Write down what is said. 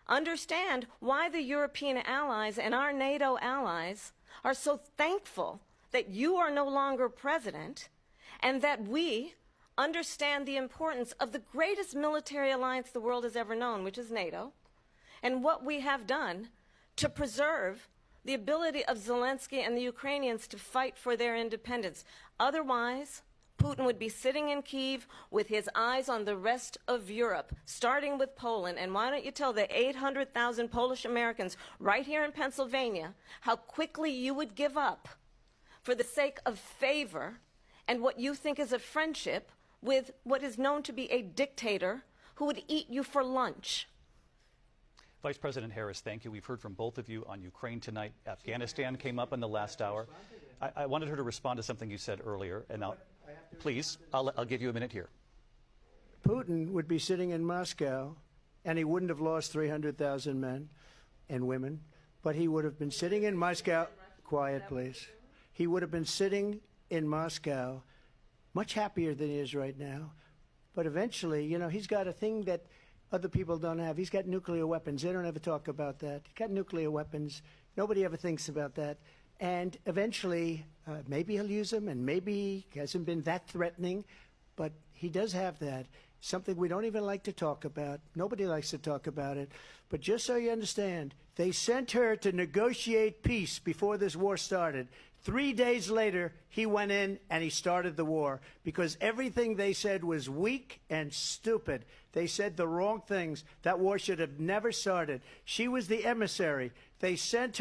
understand why the European allies and our NATO allies are so thankful that you are no longer president, and that we understand the importance of the greatest military alliance the world has ever known, which is NATO, and what we have done to preserve the ability of Zelensky and the Ukrainians to fight for their independence. Otherwise, Putin would be sitting in Kyiv with his eyes on the rest of Europe, starting with Poland. And why don't you tell the 800,000 Polish Americans right here in Pennsylvania how quickly you would give up for the sake of favor and what you think is a friendship with what is known to be a dictator who would eat you for lunch. Vice President Harris, thank you. We've heard from both of you on Ukraine tonight. Afghanistan came up in the last hour. I wanted her to respond to something you said earlier, and please, I'll give you a minute here. Putin would be sitting in Moscow, and he wouldn't have lost 300,000 men and women, but he would have been sitting in Moscow. Quiet, please. He would have been sitting in Moscow much happier than he is right now. But eventually, you know, he's got a thing that other people don't have. He's got nuclear weapons. They don't ever talk about that. He's got nuclear weapons. Nobody ever thinks about that. And eventually, maybe he'll use them, and maybe he hasn't been that threatening, but he does have that. Something we don't even like to talk about. Nobody likes to talk about it. But just so you understand, they sent her to negotiate peace before this war started. 3 days later, he went in and he started the war because everything they said was weak and stupid. They said the wrong things. That war should have never started. She was the emissary. They sent her